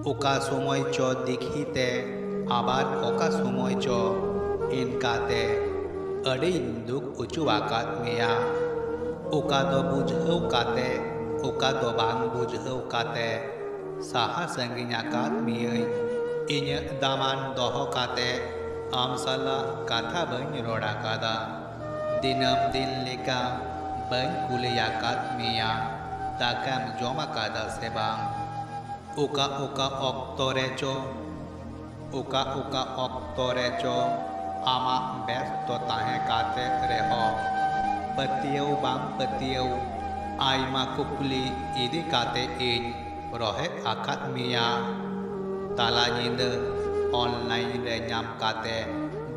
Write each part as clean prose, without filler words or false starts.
ओका समय चो दिखीते आबार ओका समय चो इनकाते अड़ी दुख उचुआकात मेया ओका दो बुझाव काते ओका दो बांग बुझाव काते साहा संगियाकात मियै इन्य दामान दोहो काते आम साला काथा बन रोड़ाकादा दिनम दिन लेका बन कुलियाकात मिया दाकाम जमाकादा से बांग ओका ओका ऑक्टोरे चो ओका ओका ऑक्टोरे चो आमा व्यस्त ताहें काते रेहो पतियौ बांग पतियौ आइमा कुकुली इदी काते इन रोहे आकात मिया ताला नींद ऑनलाइन रे नाम काते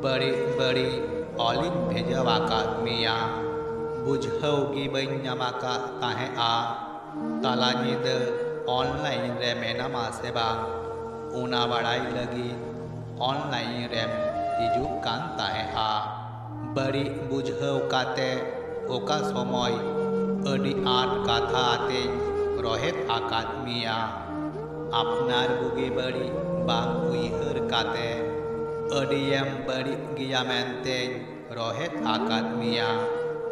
बड़ी बड़ी ऑलिन भेजवाकात मिया बुझाव की बन नामाका ताहें आ ताला नींद ऑनलाइन रे मेनामा से बांग उना बड़ाई लगी ऑनलाइन रे हिजुक कान ताहें आ बड़ी बुझाव काते ओका समय अड़ी आट काथा आते रोहेत आकात मिया आपनार बुगे बड़ी बांग उइहर काते अड़ियम बड़ी गिया मेनते रोहेत आकात मिया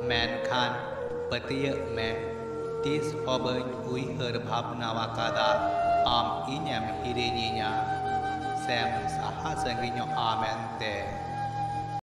मेनखान पतिय में तीस हबन उइहर भावना वाकादा आम इन्यम हिरिनिया सेम साहा संगिन्यो आमेनते